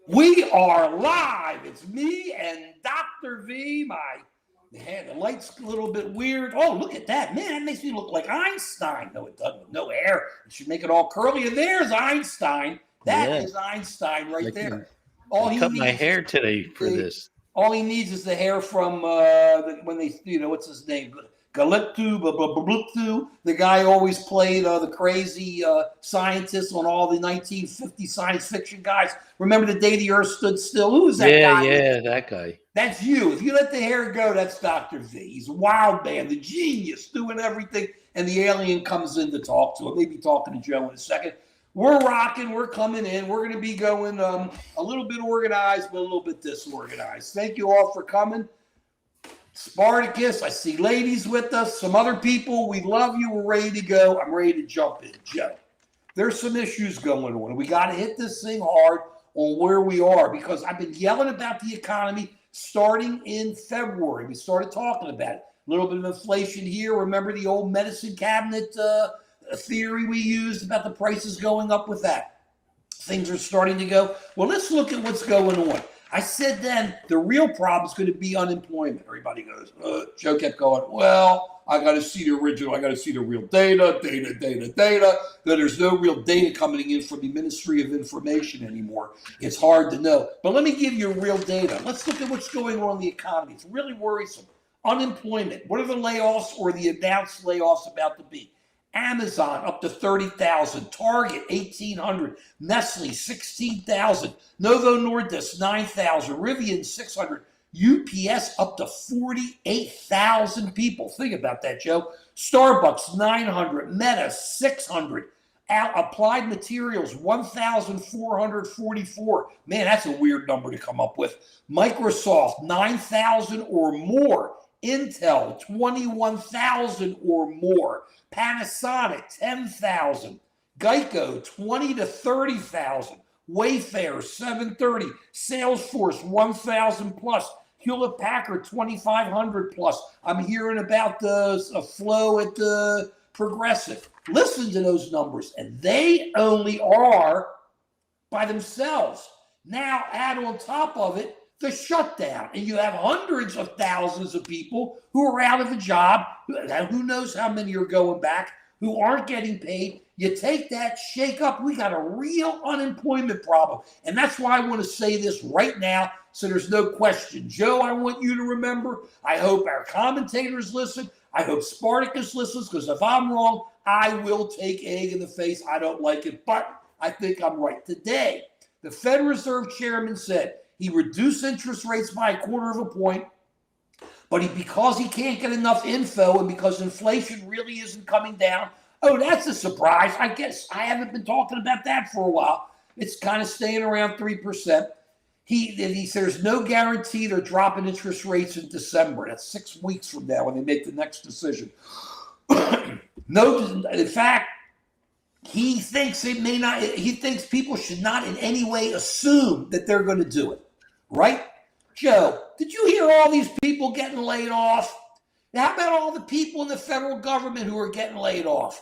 We are live. It's me and Dr. V. The light's a little bit weird. Oh, look at that. Man, that makes me look like Einstein. No, it doesn't. With no hair. It should make it all curly. And there's Einstein. That is Einstein right there. I cut my hair today for this. All he needs is the hair from when they, what's his name? Galiptu, the guy always played the crazy scientist on all the 1950 science fiction guys. Remember the day the Earth stood still? Who was that guy? Yeah, that guy. That's you. If you let the hair go, that's Dr. V. He's a wild man, the genius, doing everything. And the alien comes in to talk to him. Maybe talking to Joe in a second. We're rocking. We're coming in. We're going to be going a little bit organized, but a little bit disorganized. Thank you all for coming. Spartacus, I see ladies with us, some other people. We love you. We're ready to go. I'm ready to jump in. Joe, there's some issues going on. We got to hit this thing hard on where we are because I've been yelling about the economy starting in February. We started talking about it. A little bit of inflation here. Remember the old medicine cabinet theory we used about the prices going up with that? Things are starting to go. Well, let's look at what's going on. I said then the real problem is going to be unemployment. Everybody goes, Joe kept going, well, I got to see the original. I got to see the real data. That there's no real data coming in from the Ministry of Information anymore. It's hard to know. But let me give you real data. Let's look at what's going on in the economy. It's really worrisome. Unemployment. What are the layoffs or the announced layoffs about to be? Amazon up to 30,000, Target 1,800, Nestle 16,000, Novo Nordisk 9,000, Rivian 600, UPS up to 48,000 people. Think about that, Joe. Starbucks 900, Meta 600, Applied Materials 1,444. Man, that's a weird number to come up with. Microsoft 9,000 or more. Intel 21,000 or more. Panasonic 10,000. Geico 20 to 30,000. Wayfair 730. Salesforce 1,000 plus. Hewlett Packard 2,500 plus. I'm hearing about the flow at the Progressive. Listen to those numbers, and they only are by themselves. Now add on top of it the shutdown, and you have hundreds of thousands of people who are out of a job, who knows how many are going back, who aren't getting paid. You take that, shake up, we got a real unemployment problem. And that's why I want to say this right now so there's no question. Joe, I want you to remember, I hope our commentators listen, I hope Spartacus listens, because if I'm wrong, I will take egg in the face. I don't like it, but I think I'm right. Today, the Federal Reserve Chairman said, he reduced interest rates by 1/4 of a point, but because he can't get enough info and because inflation really isn't coming down, oh, that's a surprise. I guess I haven't been talking about that for a while. It's kind of staying around 3%. He says there's no guarantee they're dropping interest rates in December. That's 6 weeks from now when they make the next decision. No, in fact, he thinks it may not. He thinks people should not in any way assume that they're going to do it. Right? Joe, did you hear all these people getting laid off? How about all the people in the federal government who are getting laid off?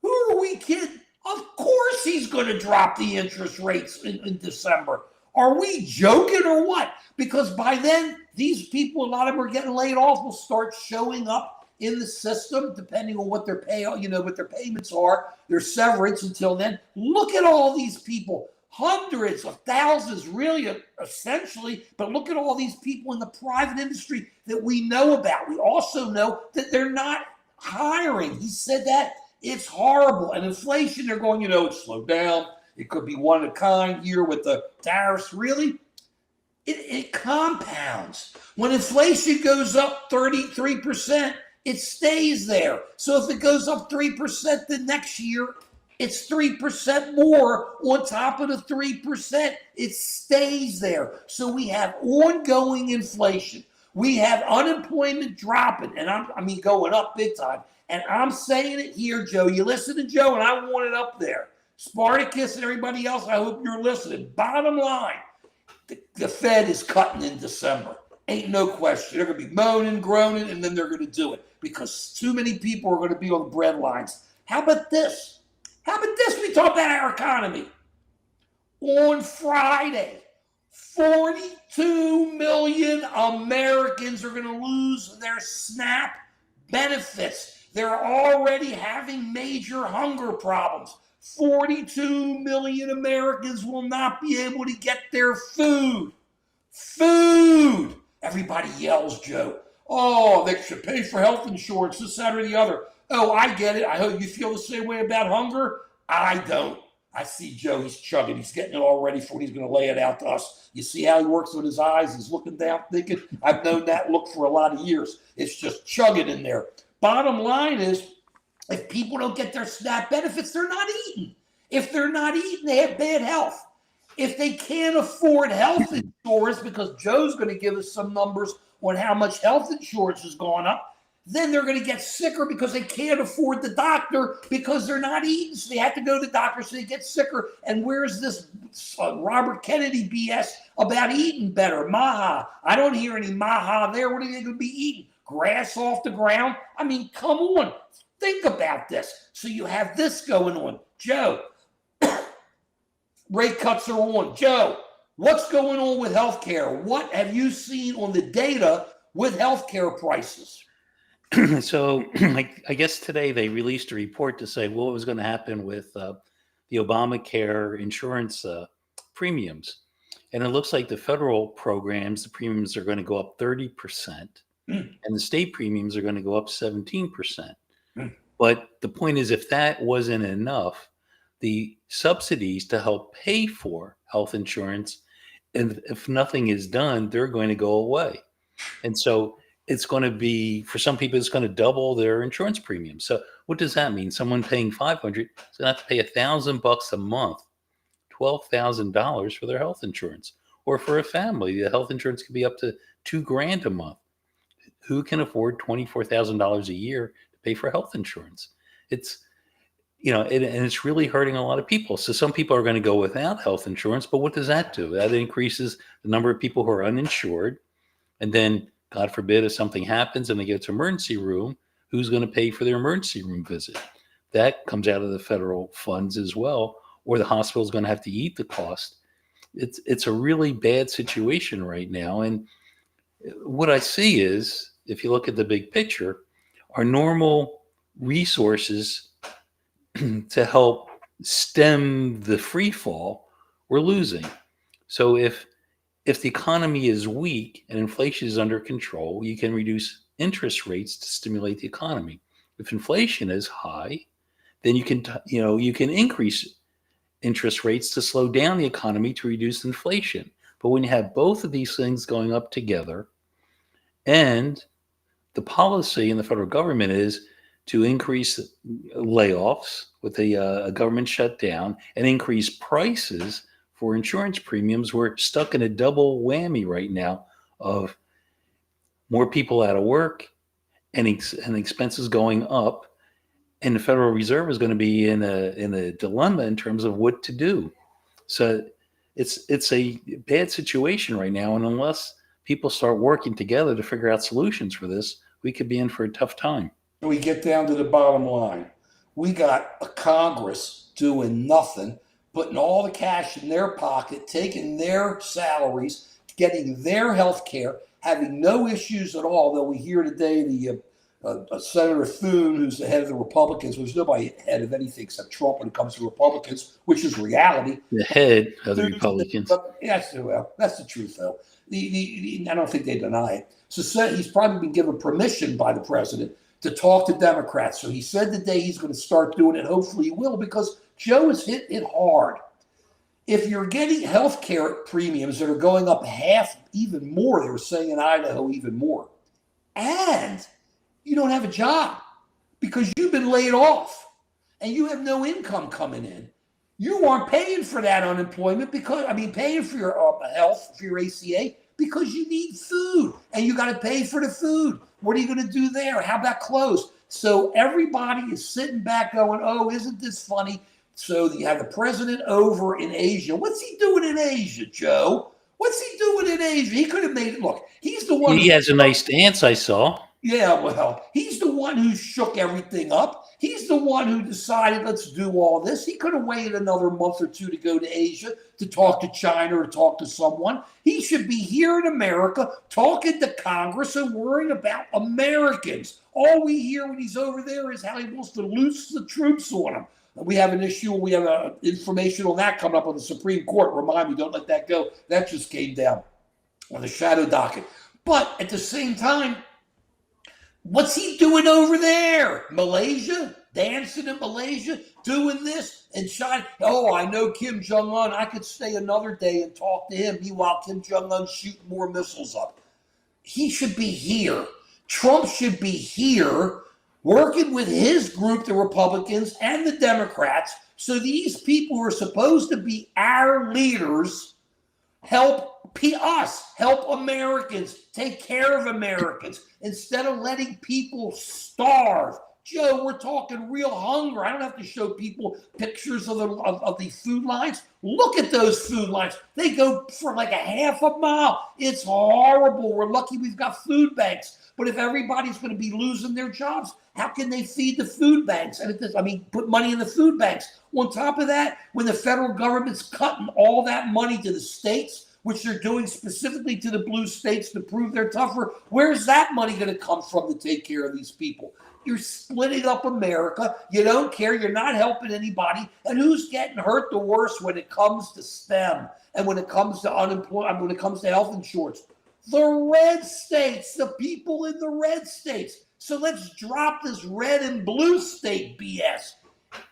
Who are we kidding? Of course he's going to drop the interest rates in December. Are we joking or what? Because by then, these people, a lot of them are getting laid off, will start showing up in the system, depending on what their what their payments are, their severance until then. Look at all these people. Hundreds of thousands, really, essentially. But look at all these people in the private industry that we know about. We also know that they're not hiring. He said that. It's horrible. And inflation, they're going, it's slowed down. It could be one of a kind here with the tariffs. Really? It compounds. When inflation goes up 33%, it stays there. So if it goes up 3% the next year, it's 3% more on top of the 3%. It stays there. So we have ongoing inflation. We have unemployment dropping, and going up big time. And I'm saying it here, Joe. You listen to Joe, and I want it up there. Spartacus and everybody else, I hope you're listening. Bottom line, the Fed is cutting in December. Ain't no question. They're going to be moaning, groaning, and then they're going to do it because too many people are going to be on the bread lines. How about this? We talk about our economy. On Friday, 42 million Americans are going to lose their SNAP benefits. They're already having major hunger problems. 42 million Americans will not be able to get their food. Food! Everybody yells, Joe. Oh, they should pay for health insurance, this, that, or the other. Oh, I get it. I hope you feel the same way about hunger. I don't. I see Joe, he's chugging. He's getting it all ready for when he's going to lay it out to us. You see how he works with his eyes? He's looking down thinking, I've known that look for a lot of years. It's just chugging in there. Bottom line is, if people don't get their SNAP benefits, they're not eating. If they're not eating, they have bad health. If they can't afford health insurance, because Joe's going to give us some numbers on how much health insurance has gone up, then they're going to get sicker because they can't afford the doctor because they're not eating. So they have to go to the doctor, so they get sicker. And where's this Robert Kennedy BS about eating better? Maha. I don't hear any maha there. What are they going to be eating? Grass off the ground? I mean, come on. Think about this. So you have this going on. Joe, rate cuts are on. Joe, what's going on with healthcare? What have you seen on the data with healthcare prices? So I guess today they released a report to say what was going to happen with the Obamacare insurance premiums. And it looks like the federal programs, the premiums are going to go up 30%, and the state premiums are going to go up 17%. But the point is, if that wasn't enough, the subsidies to help pay for health insurance, and if nothing is done, they're going to go away. And so it's going to be, for some people, it's going to double their insurance premium. So what does that mean? Someone paying $500 is going to have to pay $1,000 a month, $12,000 for their health insurance. Or for a family, the health insurance could be up to $2,000 a month. Who can afford $24,000 a year to pay for health insurance? It's, and it's really hurting a lot of people. So some people are going to go without health insurance, but what does that do? That increases the number of people who are uninsured. And then, God forbid, if something happens and they get to emergency room, who's going to pay for their emergency room visit? That comes out of the federal funds as well, or the hospital is going to have to eat the cost. It's a really bad situation right now. And what I see is, if you look at the big picture, our normal resources to help stem the free fall, we're losing. So if the economy is weak and inflation is under control, you can reduce interest rates to stimulate the economy. If inflation is high, then you can increase interest rates to slow down the economy to reduce inflation. But when you have both of these things going up together, and the policy in the federal government is to increase layoffs with a government shutdown and increase prices for insurance premiums, we're stuck in a double whammy right now of more people out of work and expenses going up. And the Federal Reserve is going to be in a dilemma in terms of what to do. So it's a bad situation right now. And unless people start working together to figure out solutions for this, we could be in for a tough time. We get down to the bottom line. We got a Congress doing nothing, putting all the cash in their pocket, taking their salaries, getting their health care, having no issues at all. Though we hear today Senator Thune, who's the head of the Republicans, there's nobody head of anything except Trump when it comes to Republicans, which is reality. The head of the Republicans. Yes, well, that's the truth, though. I don't think they deny it. So he's probably been given permission by the president to talk to Democrats. So he said today he's going to start doing it. Hopefully he will, because Joe has hit it hard. If you're getting health care premiums that are going up half, even more, they were saying in Idaho, even more, and you don't have a job because you've been laid off and you have no income coming in, you aren't paying for that unemployment paying for your health, for your ACA, because you need food and you got to pay for the food. What are you going to do there? How about clothes? So everybody is sitting back going, oh, isn't this funny? So you have the president over in Asia. What's he doing in Asia, Joe? What's he doing in Asia? He could have made it. Look, he's the one. He has a nice dance, I saw. Yeah, well, he's the one who shook everything up. He's the one who decided, let's do all this. He could have waited another month or two to go to Asia to talk to China or talk to someone. He should be here in America talking to Congress and worrying about Americans. All we hear when he's over there is how he wants to loose the troops on them. We have an issue. We have information on that coming up on the Supreme Court. Remind me, don't let that go. That just came down on the shadow docket. But at the same time, what's he doing over there? Malaysia? Dancing in Malaysia? Doing this? And China? Oh, I know Kim Jong-un. I could stay another day and talk to him. Meanwhile, Kim Jong-un's shooting more missiles up. He should be here. Trump should be here working with his group, the Republicans and the Democrats, so these people who are supposed to be our leaders help us, help Americans, take care of Americans, instead of letting people starve. Joe, we're talking real hunger. I don't have to show people pictures of the food lines. Look at those food lines. They go for like a half a mile. It's horrible. We're lucky we've got food banks. But if everybody's going to be losing their jobs, how can they feed the food banks? And put money in the food banks. On top of that, when the federal government's cutting all that money to the states, which they're doing specifically to the blue states to prove they're tougher, where's that money going to come from to take care of these people? You're splitting up America. You don't care. You're not helping anybody. And who's getting hurt the worst when it comes to STEM and when it comes to unemployment, when it comes to health insurance? The red states, the people in the red states. So let's drop this red and blue state BS.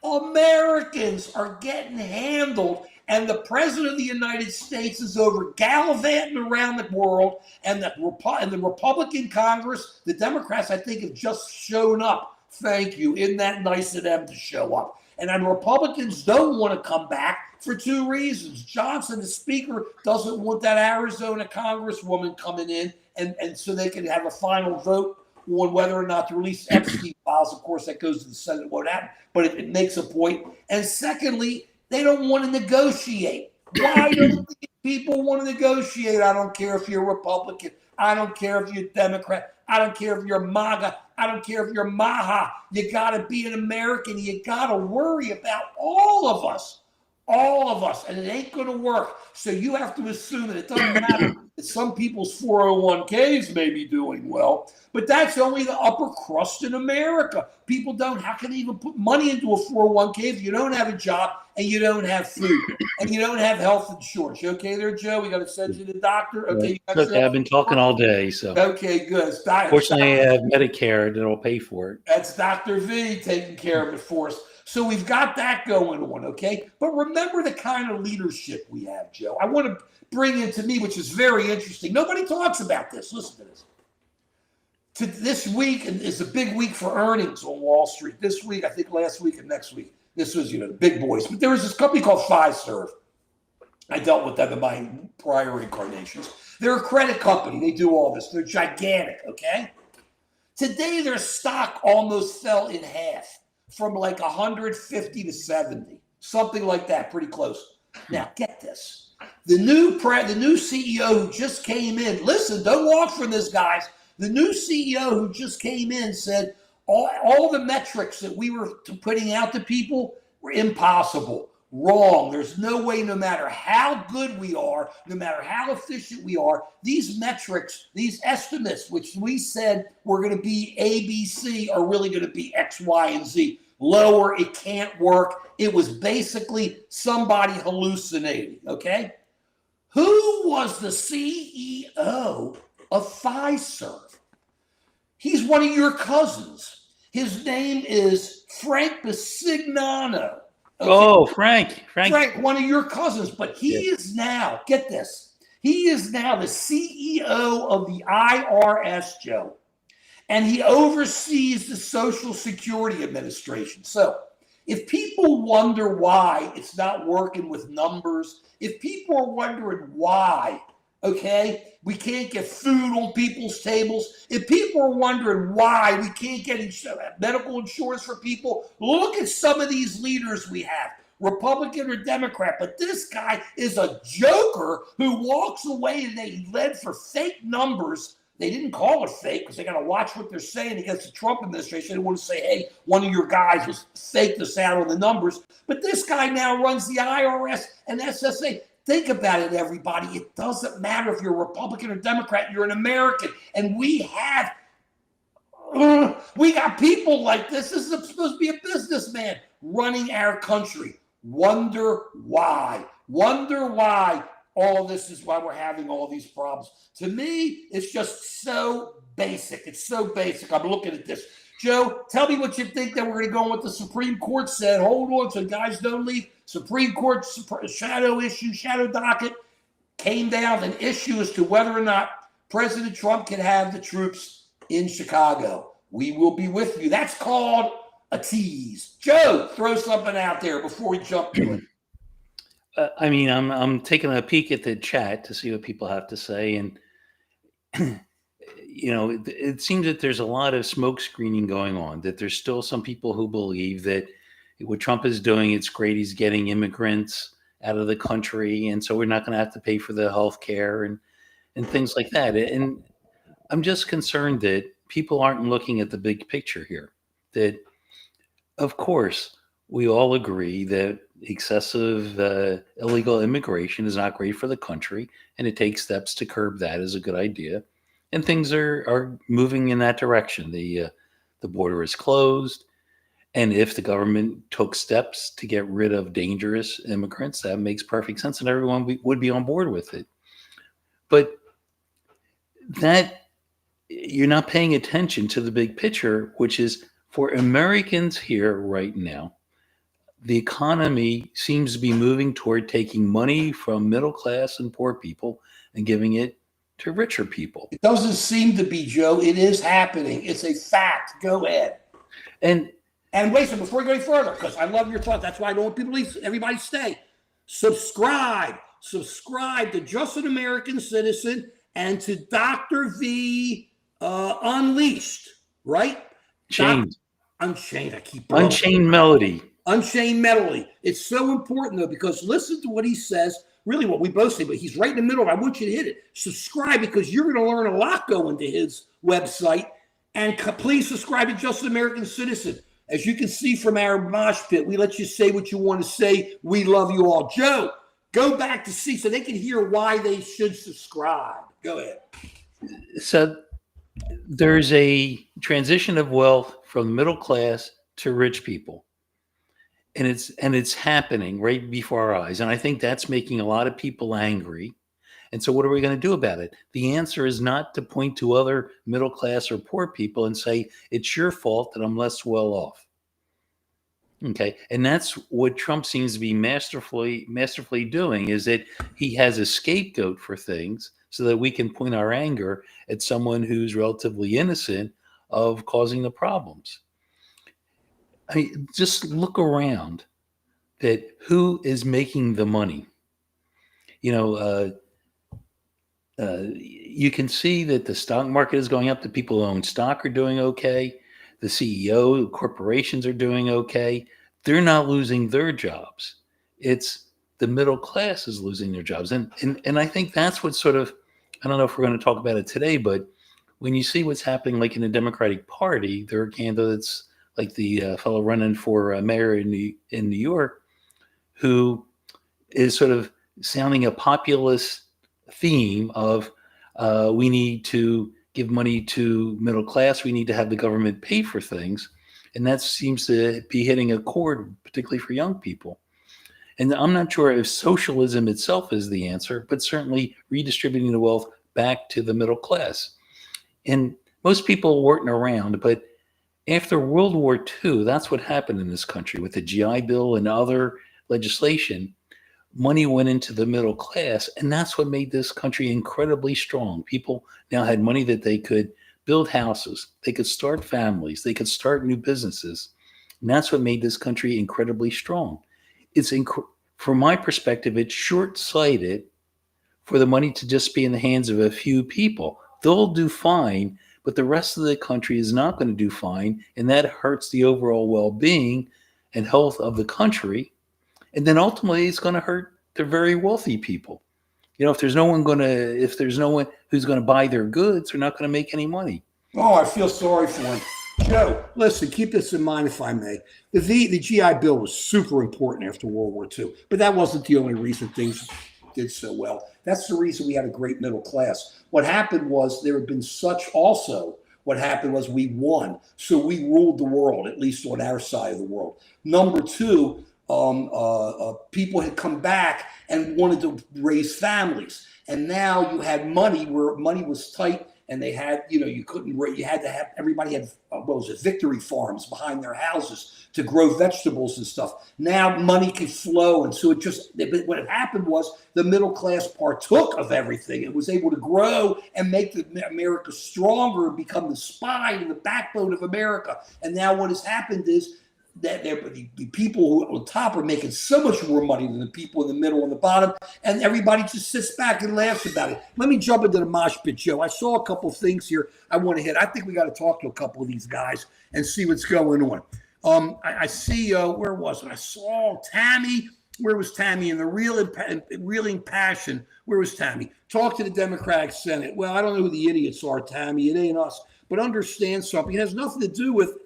Americans are getting handled, and the president of the United States is over gallivanting around the world, and the Republican Congress, the Democrats, I think, have just shown up. Thank you. Isn't that nice of them to show up? And then Republicans don't want to come back for two reasons. Johnson, the speaker, doesn't want that Arizona congresswoman coming in, and so they can have a final vote on whether or not to release Epstein files. Of course, that goes to the Senate, won't happen, but it makes a point. And secondly, they don't want to negotiate. Why don't these people want to negotiate? I don't care if you're Republican. I don't care if you're Democrat. I don't care if you're MAGA. I don't care if you're MAHA. You got to be an American. You got to worry about all of us. All of us. And it ain't going to work. So you have to assume that it doesn't matter that some people's 401ks may be doing well, but that's only the upper crust in America. People don't, how can they even put money into a 401k if you don't have a job and you don't have food and you don't have health insurance? You okay there, Joe? We got to send you to the doctor. Okay. Okay, I've been talking all day, so. Okay, good. Fortunately, I have Medicare that'll pay for it. That's Dr. V taking care of it for us. So we've got that going on, okay? But remember the kind of leadership we have, Joe. I want to bring into me, which is very interesting. Nobody talks about this. Listen to this. This week is a big week for earnings on Wall Street. This week, I think last week and next week. This was, the big boys. But there was this company called Fiserv. I dealt with them in my prior incarnations. They're a credit company. They do all this. They're gigantic, okay? Today, their stock almost fell in half, from like 150 to 70, something like that, pretty close. Now, get this. The new CEO who just came in, listen, don't walk from this, guys. The new CEO who just came in said all the metrics that we were putting out to people were impossible, wrong. There's no way, no matter how good we are, no matter how efficient we are, these metrics, these estimates, which we said were going to be A, B, C, are really going to be X, Y, and Z. Lower, it can't work. It was basically somebody hallucinating, okay? Who was the CEO of Fiserv? He's one of your cousins. His name is Frank Bisignano. Okay? Oh, Frank, one of your cousins. But he is now, get this, he is now the CEO of the IRS, Joe. And he oversees the Social Security Administration. So if people wonder why it's not working with numbers, if people are wondering why, okay, we can't get food on people's tables, if people are wondering why we can't get medical insurance for people, look at some of these leaders we have, Republican or Democrat. But this guy is a joker who walks away and they led for fake numbers They didn't call it fake because they got to watch what they're saying against the Trump administration. They want to say, hey, one of your guys was faked us out on the numbers. But this guy now runs the IRS and SSA. Think about it, everybody. It doesn't matter if you're a Republican or Democrat. You're an American. And we got people like this. This is supposed to be a businessman running our country. Wonder why. Wonder why all this is why we're having all these problems. To me, it's just so basic. It's so basic. I'm looking at this. Joe, tell me what you think that we're going to go on what the Supreme Court said. Hold on so guys don't leave. Supreme Court shadow docket came down an issue as to whether or not President Trump can have the troops in Chicago. We will be with you. That's called a tease. Joe, throw something out there before we jump to it. I'm taking a peek at the chat to see what people have to say, and it seems that there's a lot of smoke screening going on. That there's still some people who believe that what Trump is doing, it's great. He's getting immigrants out of the country, and so we're not going to have to pay for the health care and things like that. And I'm just concerned that people aren't looking at the big picture here. That, of course, we all agree that excessive illegal immigration is not great for the country, and it takes steps to curb that is a good idea. And things are moving in that direction. The border is closed, and if the government took steps to get rid of dangerous immigrants, that makes perfect sense, and everyone would be on board with it. But that you're not paying attention to the big picture, which is for Americans here right now. The economy seems to be moving toward taking money from middle class and poor people and giving it to richer people. It doesn't seem to be, Joe. It is happening. It's a fact. Go ahead. And wait a second, before we go any further, because I love your thoughts. That's why I don't want people to leave. Everybody stay. Subscribe to Just an American Citizen and to DR.V Unleashed, right? Unchained. Unchained. I keep Unchained Melody. Unchained Melody. It's so important, though, because listen to what he says, really what we both say, but he's right in the middle. I want you to hit it. Subscribe, because you're going to learn a lot going to his website. And please subscribe to Just an American Citizen. As you can see from our mosh pit, we let you say what you want to say. We love you all. Joe, go back to see so they can hear why they should subscribe. Go ahead. So there's a transition of wealth from the middle class to rich people. And it's happening right before our eyes. And I think that's making a lot of people angry. And so what are we going to do about it? The answer is not to point to other middle class or poor people and say, it's your fault that I'm less well off. Okay. And that's what Trump seems to be masterfully doing, is that he has a scapegoat for things so that we can point our anger at someone who's relatively innocent of causing the problems. I mean, just look around at who is making the money. You can see that the stock market is going up. The people who own stock are doing okay. The CEO corporations are doing okay. They're not losing their jobs. It's the middle class is losing their jobs. And I think that's what sort of, I don't know if we're going to talk about it today, but when you see what's happening, like in the Democratic Party, there are candidates like the fellow running for mayor in New York, who is sort of sounding a populist theme of we need to give money to middle class, we need to have the government pay for things. And that seems to be hitting a chord, particularly for young people. And I'm not sure if socialism itself is the answer, but certainly redistributing the wealth back to the middle class. And most people weren't around, but after World War II, that's what happened in this country with the GI Bill and other legislation. Money went into the middle class, and that's what made this country incredibly strong. People now had money that they could build houses, they could start families, they could start new businesses. And that's what made this country incredibly strong. From my perspective, it's short-sighted for the money to just be in the hands of a few people. They'll do fine, but the rest of the country is not going to do fine, and that hurts the overall well-being and health of the country. And then ultimately, it's going to hurt the very wealthy people. if there's no one who's going to buy their goods, they're not going to make any money. Oh, I feel sorry for him. Joe, listen, keep this in mind, if I may. The GI Bill was super important after World War II, but that wasn't the only reason things did so well. That's the reason we had a great middle class. What happened was what happened was we won. So we ruled the world, at least on our side of the world. Number two, people had come back and wanted to raise families. And now you had money where money was tight, and they had, you couldn't, you had to have, everybody had, victory farms behind their houses to grow vegetables and stuff. Now money could flow. And so what had happened was the middle class partook of everything. It was able to grow and make America stronger and become the spine and the backbone of America. And now what has happened is that the people who on top are making so much more money than the people in the middle and the bottom, and everybody just sits back and laughs about it. Let me jump into the mosh pit, Joe. I saw a couple things here I want to hit. I think we got to talk to a couple of these guys and see what's going on. I see, where was it? I saw Tammy. Where was Tammy? In the reeling passion, where was Tammy? Talk to the Democratic Senate. Well, I don't know who the idiots are, Tammy. It ain't us. But understand something. It has nothing to do with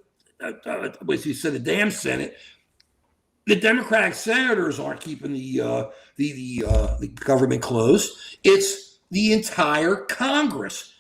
as you said, the damn Senate. The Democratic senators aren't keeping the government closed. It's the entire Congress.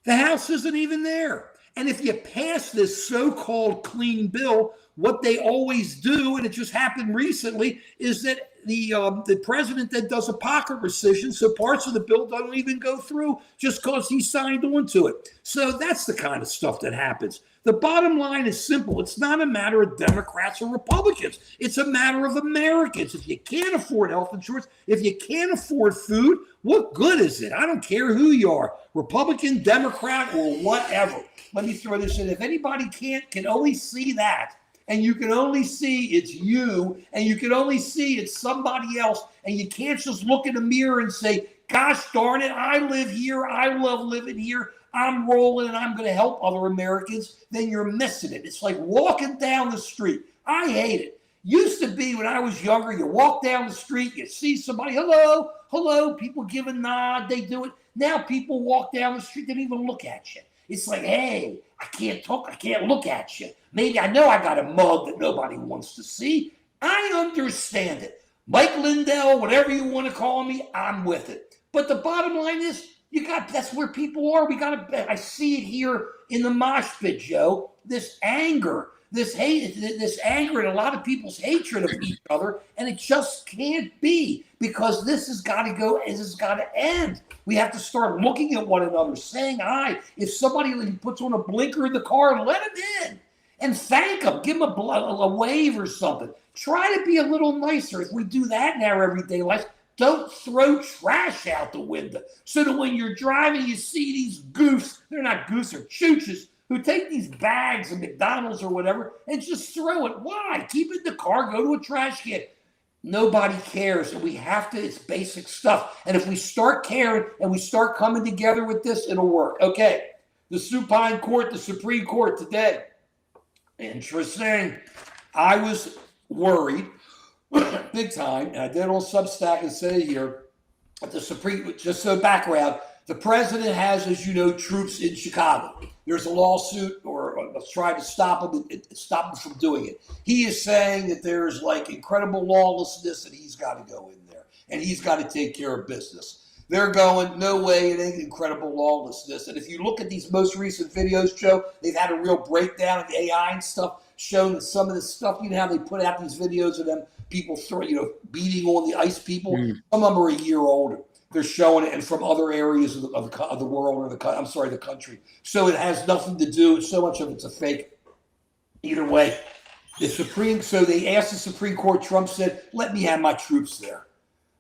The House isn't even there. And if you pass this so-called clean bill, what they always do, and it just happened recently, is that the president then does a pocket rescission, so parts of the bill don't even go through just because he signed on to it. So that's the kind of stuff that happens. The bottom line is simple. It's not a matter of Democrats or Republicans. It's a matter of Americans. If you can't afford health insurance, if you can't afford food, what good is it? I don't care who you are, Republican, Democrat, or whatever. Let me throw this in. If anybody can only see that, and you can only see it's you, and you can only see it's somebody else, and you can't just look in the mirror and say, gosh darn it, I live here, I love living here, I'm rolling and I'm going to help other Americans, then you're missing it. It's like walking down the street. I hate it. Used to be when I was younger, you walk down the street, you see somebody, hello, people give a nod, they do it. Now people walk down the street, they don't even look at you. It's like, hey, I can't talk, I can't look at you. Maybe I know I got a mug that nobody wants to see. I understand it. Mike Lindell, whatever you want to call me, I'm with it. But the bottom line is, that's where people are. I see it here in the mosh pit, Joe. This anger, this hate, this anger, and a lot of people's hatred of each other, and it just can't be, because this has got to go. This has got to end. We have to start looking at one another, saying hi. If somebody puts on a blinker in the car, let him in and thank him. Give him a wave or something. Try to be a little nicer. If we do that in our everyday life, don't throw trash out the window. So that when you're driving, you see these goofs, they're not goofs, they're chooches, who take these bags of McDonald's or whatever and just throw it. Why? Keep it in the car, go to a trash can. Nobody cares, and we have to, it's basic stuff. And if we start caring and we start coming together with this, it'll work. Okay, the Supine Court, the Supreme Court today. Interesting. I was worried big time, and I did on Substack and say here, at the Supreme, just so background, the president has, as you know, troops in Chicago. There's a lawsuit or trying to stop him from doing it. He is saying that there's like incredible lawlessness and he's got to go in there and he's got to take care of business. They're going, no way, it ain't incredible lawlessness. And if you look at these most recent videos, Joe, they've had a real breakdown of the AI and stuff, showing that some of this stuff, you know how they put out these videos of them people beating on the ICE people. Some of them are a year older. They're showing it, and from other areas of the world or the country. So it has nothing to do. So much of it's a fake. Either way, so they asked the Supreme Court. Trump said, "Let me have my troops there."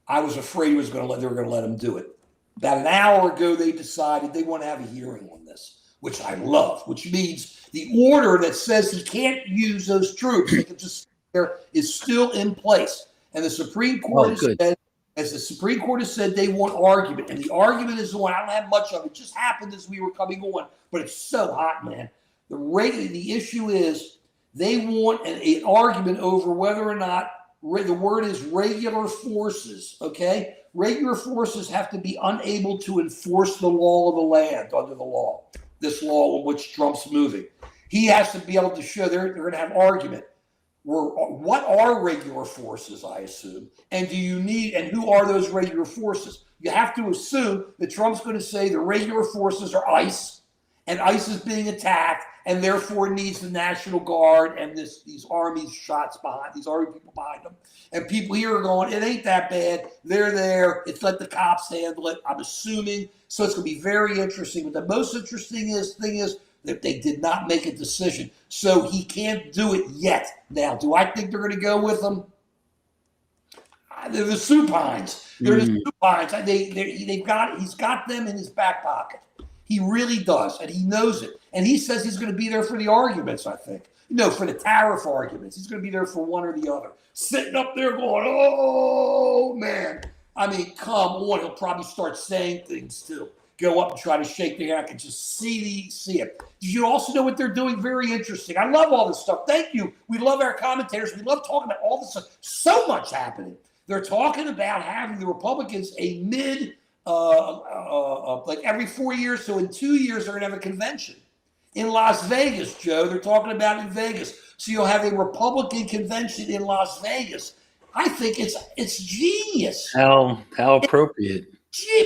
I was afraid they were going to let him do it. About an hour ago, they decided they want to have a hearing on this, which I love. Which means the order that says he can't use those troops, they can just there, is still in place, and the Supreme Court has said. As the Supreme Court has said, they want argument. And the argument is the one, I don't have much of it. It just happened as we were coming on, but it's so hot, man. The issue is they want an argument over whether or not, the word is regular forces, okay? regular forces have to be unable to enforce the law of the land under the law, this law in which Trump's moving. He has to be able to show they're going to have argument. What are regular forces, I assume, and do you need, and who are those regular forces? You have to assume that Trump's going to say the regular forces are ICE, and ICE is being attacked, and therefore needs the National Guard and these army shots behind, these army people behind them. And people here are going, it ain't that bad. They're there. It's let the cops handle it, I'm assuming. So it's going to be very interesting. But the most interesting thing is that they did not make a decision. So he can't do it yet. Now, do I think they're going to go with him? They're the supines. They're the supines. He's got them in his back pocket. He really does, and he knows it. And he says he's going to be there for the arguments, I think. For the tariff arguments. He's going to be there for one or the other. Sitting up there going, oh, man. I mean, come on. He'll probably start saying things, too. Go up and try to shake their hand. I can just see it. You also know what they're doing? Very interesting. I love all this stuff. Thank you. We love our commentators. We love talking about all this stuff. So much happening. They're talking about having the Republicans like every 4 years. So in 2 years, they're going to have a convention in Las Vegas, Joe. They're talking about in Vegas. So you'll have a Republican convention in Las Vegas. I think it's genius. How appropriate.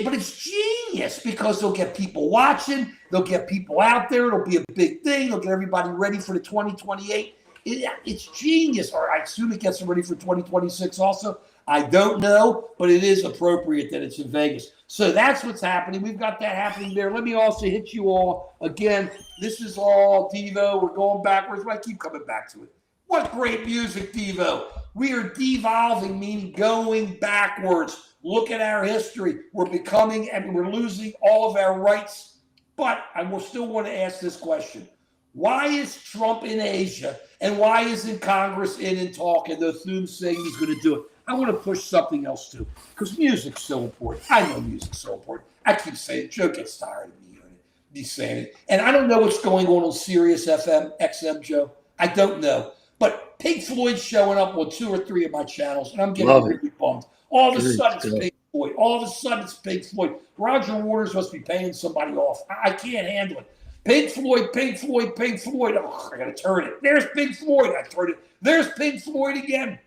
But it's genius because they'll get people watching. They'll get people out there. It'll be a big thing. They'll get everybody ready for the 2028. It's genius. Or I assume it gets them ready for 2026 also. I don't know, but it is appropriate that it's in Vegas. So that's what's happening. We've got that happening there. Let me also hit you all again. This is all Devo. We're going backwards, but I keep coming back to it. What great music, Devo. We are devolving, meaning going backwards. Look at our history. We're becoming and we're losing all of our rights. But I will still want to ask this question. Why is Trump in Asia and why isn't Congress in and talking? The Thune saying he's going to do it. I want to push something else too because music's so important. I know music's so important. I keep saying it. Joe gets tired of me hearing it. He's saying it. And I don't know what's going on Sirius XM, Joe. I don't know. But Pink Floyd's showing up on 2 or 3 of my channels, and I'm getting really bummed. All of a sudden, it's Pink Floyd. All of a sudden, it's Pink Floyd. Roger Waters must be paying somebody off. I can't handle it. Pink Floyd, Pink Floyd, Pink Floyd. Oh, I got to turn it. There's Pink Floyd. I turn it. There's Pink Floyd again.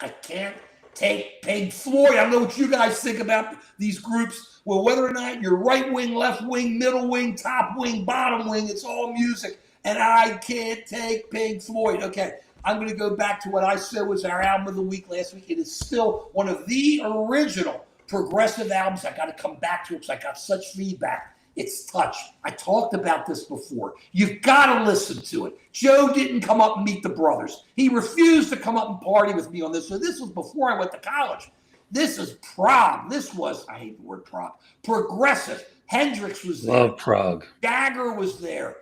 I can't take Pink Floyd. I don't know what you guys think about these groups. Well, whether or not you're right wing, left wing, middle wing, top wing, bottom wing, it's all music. And I can't take Pink Floyd. Okay, I'm going to go back to what I said was our album of the week last week. It is still one of the original progressive albums. I got to come back to it because I got such feedback. It's Touch. I talked about this before. You've got to listen to it. Joe didn't come up and meet the brothers. He refused to come up and party with me on this. So this was before I went to college. This is prog. This was, I hate the word prog, progressive. Hendrix was there. Love prog. Jagger was there.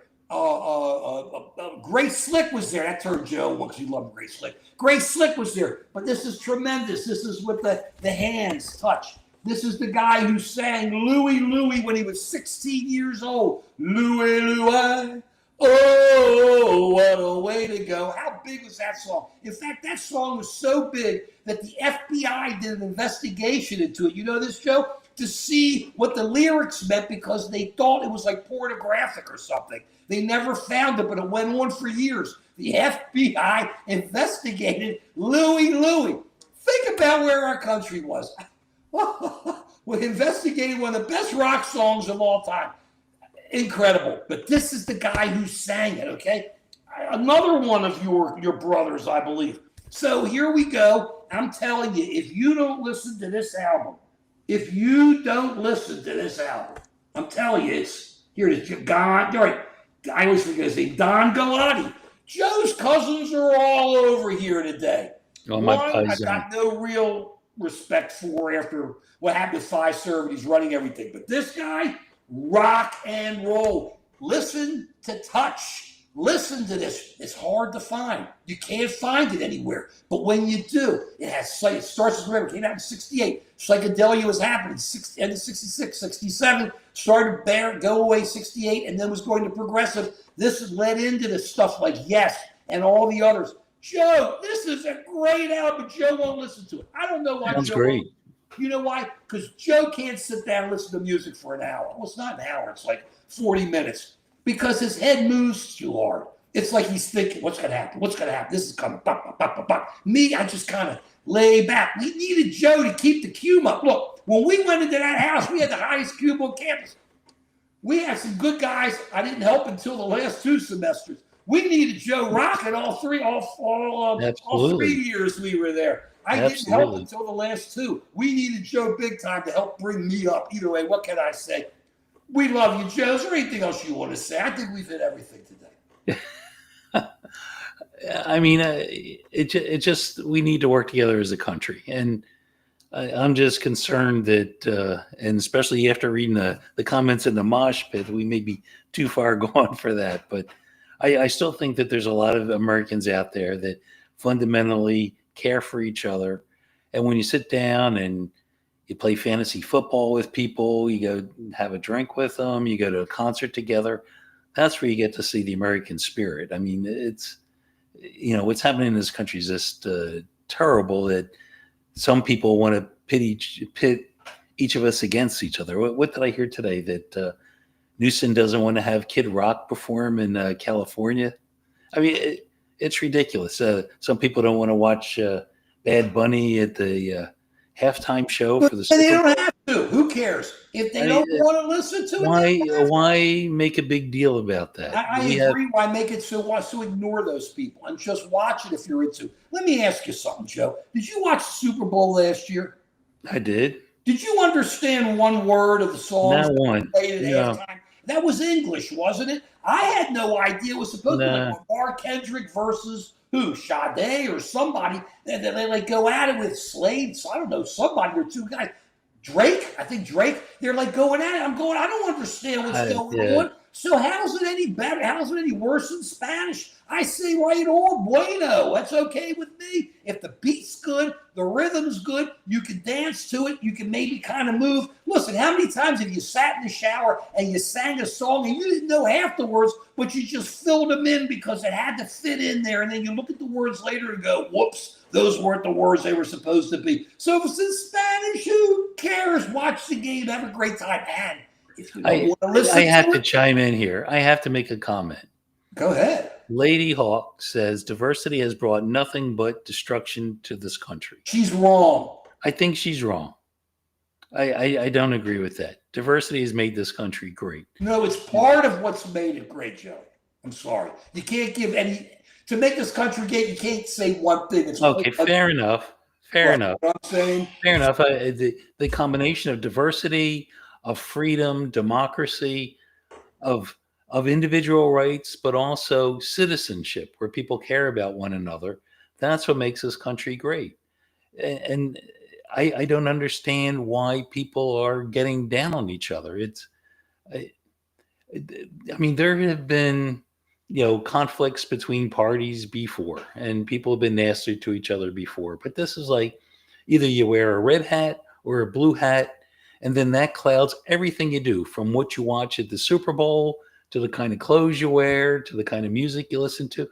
Grace Slick was there. That turned Joe on because he loved Grace Slick. Grace Slick was there. But this is tremendous. This is with the hands touch. This is the guy who sang Louie Louie when he was 16 years old. Louie Louie, oh, what a way to go. How big was that song? In fact, that song was so big that the FBI did an investigation into it. You know this, Joe? To see what the lyrics meant because they thought it was like pornographic or something. They never found it, but it went on for years. The FBI investigated Louie Louie. Think about where our country was. We investigated one of the best rock songs of all time. Incredible. But this is the guy who sang it, okay? Another one of your brothers, I believe. So here we go. I'm telling you, if you don't listen to this album, I'm telling you, here it is. I always forget his name, Don Galati. Joe's cousins are all over here today. Oh, One I got no real respect for after what happened with Fiserv. He's running everything. But this guy, rock and roll. Listen to Touch. Listen to this. It's hard to find. You can't find it anywhere. But when you do, it starts, remember, it came out in 68. Psychedelia was happening, end of 66, 67. Started go away 68, and then was going to progressive. This led into the stuff like Yes and all the others. Joe, this is a great album, but Joe won't listen to it. I don't know why. Sounds great. You know why? Because Joe can't sit down and listen to music for an hour. Well, it's not an hour. It's like 40 minutes because his head moves too hard. It's like he's thinking, what's going to happen? What's going to happen? This is coming. Bah, bah, bah, bah, bah. Me, I just kind of lay back. We needed Joe to keep the cume up. Look, when we went into that house, we had the highest cume on campus. We had some good guys. I didn't help until the last 2 semesters. We needed Joe rocking all 3 years we were there. I didn't help until the last 2. We needed Joe big time to help bring me up. Either way, what can I say? We love you, Joe. Is there anything else you want to say? I think we've hit everything today. I mean, it just we need to work together as a country, and I'm just concerned that, and especially after reading the comments in the mosh pit, we may be too far gone for that. But I still think that there's a lot of Americans out there that fundamentally care for each other, and when you sit down and you play fantasy football with people, you go have a drink with them, you go to a concert together. That's where you get to see the American spirit. I mean, it's, what's happening in this country is just terrible that some people want to pit each of us against each other. What did I hear today? That Newsom doesn't want to have Kid Rock perform in California? I mean, it's ridiculous. Some people don't want to watch Bad Bunny at the halftime show for the Super Bowl. They don't have to. Who cares? If they don't want to listen to it, why make a big deal about that? I agree. Why make it so ignore those people and just watch it if you're into. Let me ask you something, Joe. Did you watch the Super Bowl last year? I did. Did you understand one word of the song? Not one. Halftime? That was English, wasn't it? I had no idea it was supposed to be like Lamar Kendrick versus who? Sade or somebody. They like go at it with Slade. So I don't know, somebody or 2 guys. Drake, I think Drake. They're like going at it. I don't understand what's going on. So how's it any better? How's it any worse in Spanish? I say right on, bueno. That's okay with me. If the beat's good, the rhythm's good, you can dance to it, you can maybe kind of move. Listen, how many times have you sat in the shower and you sang a song and you didn't know half the words, but you just filled them in because it had to fit in there, and then you look at the words later and go, whoops, those weren't the words they were supposed to be. So if it's in Spanish, who cares? Watch the game, have a great time. And if you don't want to listen, I have to chime in here. I have to make a comment. Go ahead. Lady Hawk says diversity has brought nothing but destruction to this country. She's wrong. I think she's wrong. I don't agree with that. Diversity has made this country great. No, it's part of what's made it great, Joe. I'm sorry. You can't give any to make this country great. You can't say one thing. It's okay. Fair enough. Fair enough. You know what I'm saying? Fair enough. The combination of diversity, of freedom, democracy, of individual rights, but also citizenship, where people care about one another. That's what makes this country great. And I don't understand why people are getting down on each other. I mean, there have been, conflicts between parties before, and people have been nasty to each other before. But this is like either you wear a red hat or a blue hat, and then that clouds everything you do, from what you watch at the Super Bowl to the kind of clothes you wear, to the kind of music you listen to.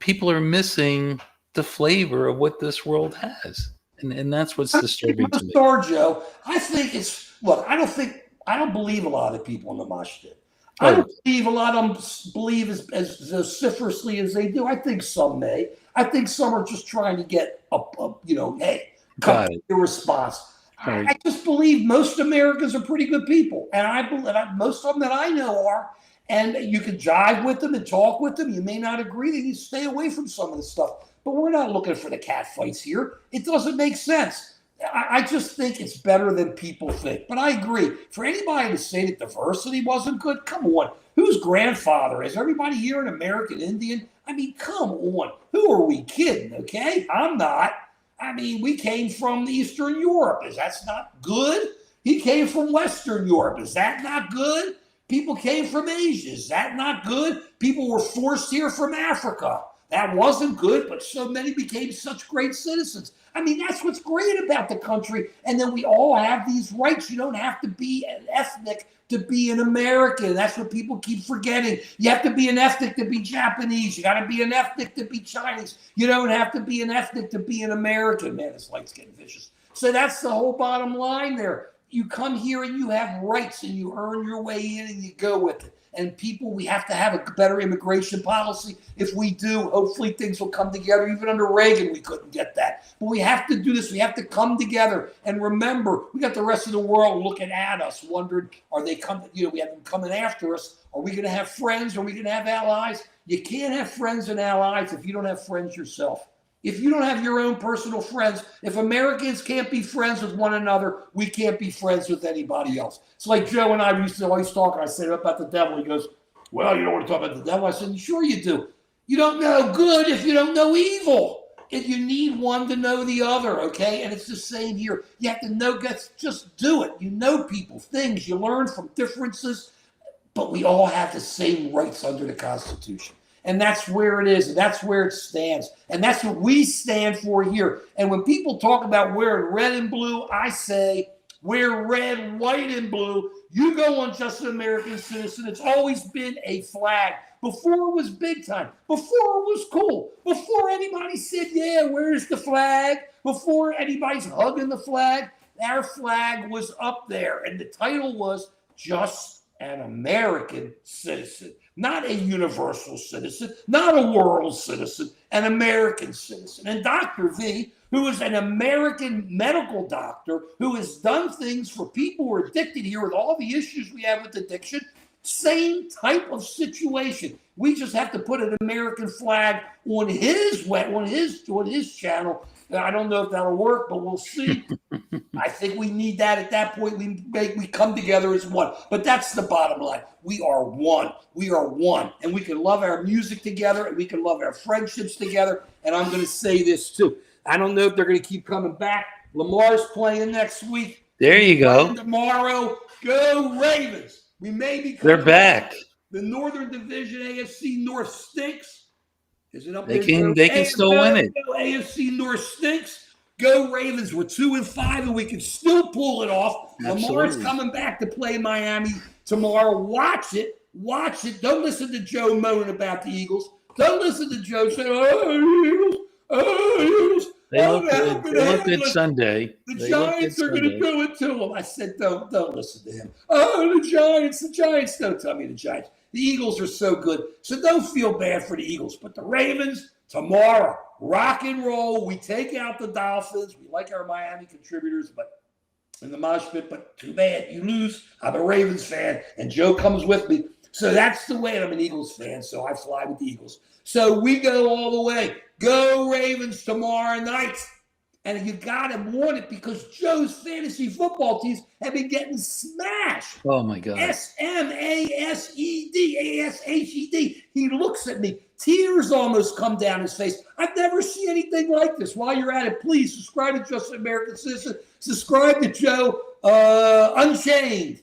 People are missing the flavor of what this world has. And that's what's disturbing to me. Joe, I think I don't believe a lot of people in the mosh pit. I don't believe a lot of them believe as vociferously as they do. I think some may. I think some are just trying to get hey, come to your response. Right. I just believe most Americans are pretty good people, and most of them that I know are. And you can jive with them and talk with them. You may not agree, then you stay away from some of the stuff. But we're not looking for the cat fights here. It doesn't make sense. I just think it's better than people think. But I agree. For anybody to say that diversity wasn't good, come on. Whose grandfather is? Everybody here an American Indian? I mean, come on. Who are we kidding, okay? I'm not. I mean, we came from Eastern Europe. Is that not good? He came from Western Europe. Is that not good? People came from Asia. Is that not good? People were forced here from Africa. That wasn't good, but so many became such great citizens. I mean, that's what's great about the country. And then we all have these rights. You don't have to be an ethnic to be an American. That's what people keep forgetting. You have to be an ethnic to be Japanese. You got to be an ethnic to be Chinese. You don't have to be an ethnic to be an American. Man, this light's getting vicious. So that's the whole bottom line there. You come here and you have rights and you earn your way in and you go with it. And people, we have to have a better immigration policy. If we do, hopefully things will come together. Even under Reagan, we couldn't get that. But we have to do this. We have to come together. And remember, we got the rest of the world looking at us, wondering, are they coming? You know, we have them coming after us. Are we going to have friends? Are we going to have allies? You can't have friends and allies if you don't have friends yourself. If you don't have your own personal friends, if Americans can't be friends with one another, we can't be friends with anybody else. It's like Joe and I used to always talk. I said about the devil. He goes, well, you don't want to talk about the devil. I said, sure you do. You don't know good if you don't know evil. And you need one to know the other, okay? And it's the same here. You have to know, just do it. You know people, things. You learn from differences. But we all have the same rights under the Constitution. And that's where it is, and that's where it stands. And that's what we stand for here. And when people talk about wearing red and blue, I say wear red, white, and blue. You go on Just an American Citizen. It's always been a flag. Before it was big time. Before it was cool. Before anybody said, yeah, where's the flag? Before anybody's hugging the flag, our flag was up there. And the title was Just an American Citizen. Not a universal citizen, not a world citizen, an American citizen. And Dr. V, who is an American medical doctor who has done things for people who are addicted here with all the issues we have with addiction, same type of situation. We just have to put an American flag on his channel. I don't know if that'll work, but we'll see. I think we need that at that point. We come together as one. But that's the bottom line. We are one. We are one. And we can love our music together, and we can love our friendships together. And I'm going to say this too. I don't know if they're going to keep coming back. Lamar's playing next week. There you go. Tomorrow, go Ravens. We may be They're back. The Northern Division AFC North stinks. Is it up They there? They can still win it. AFC North stinks. Go Ravens. We're 2-5, and we can still pull it off. Absolutely. Lamar's coming back to play Miami tomorrow. Watch it. Watch it. Don't listen to Joe moaning about the Eagles. Don't listen to Joe saying, oh, Eagles. Oh, Eagles. They look good Sunday. The Giants are going to do it to them. I said, don't listen to him. Oh, the Giants. Don't tell me the Giants. The Eagles are so good. So don't feel bad for the Eagles. But the Ravens, tomorrow, rock and roll. We take out the Dolphins. We like our Miami contributors, but in the mosh pit, but too bad. You lose. I'm a Ravens fan, and Joe comes with me. So that's the way. I'm an Eagles fan, so I fly with the Eagles. So we go all the way. Go Ravens tomorrow night. And you got to want it because Joe's fantasy football teams have been getting smashed. Oh, my God. SMASED. He looks at me. Tears almost come down his face. I've never seen anything like this. While you're at it, please subscribe to Just an American Citizen. Subscribe to Joe Unchained.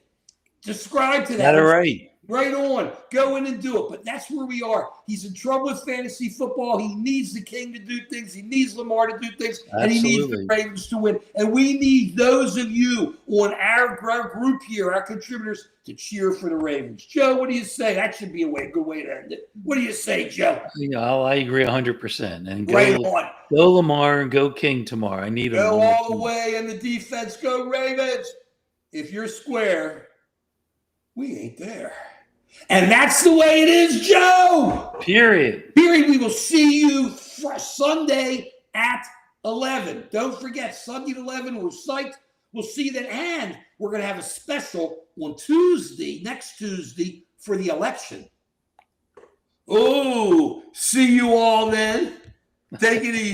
Subscribe to that. Got it right. Right on. Go in and do it. But that's where we are. He's in trouble with fantasy football. He needs the King to do things. He needs Lamar to do things. Absolutely. And he needs the Ravens to win. And we need those of you on our group here, our contributors, to cheer for the Ravens. Joe, what do you say? That should be a good way to end it. What do you say, Joe? I agree 100%. And Go Lamar and go King tomorrow. I need him. Go all the way in the defense. Go Ravens. If you're square, we ain't there. And that's the way it is, Joe. Period. We will see you Sunday at 11. Don't forget, Sunday at 11, we're psyched. We'll see you then. And we're going to have a special on next Tuesday, for the election. Oh, see you all then. Take it easy.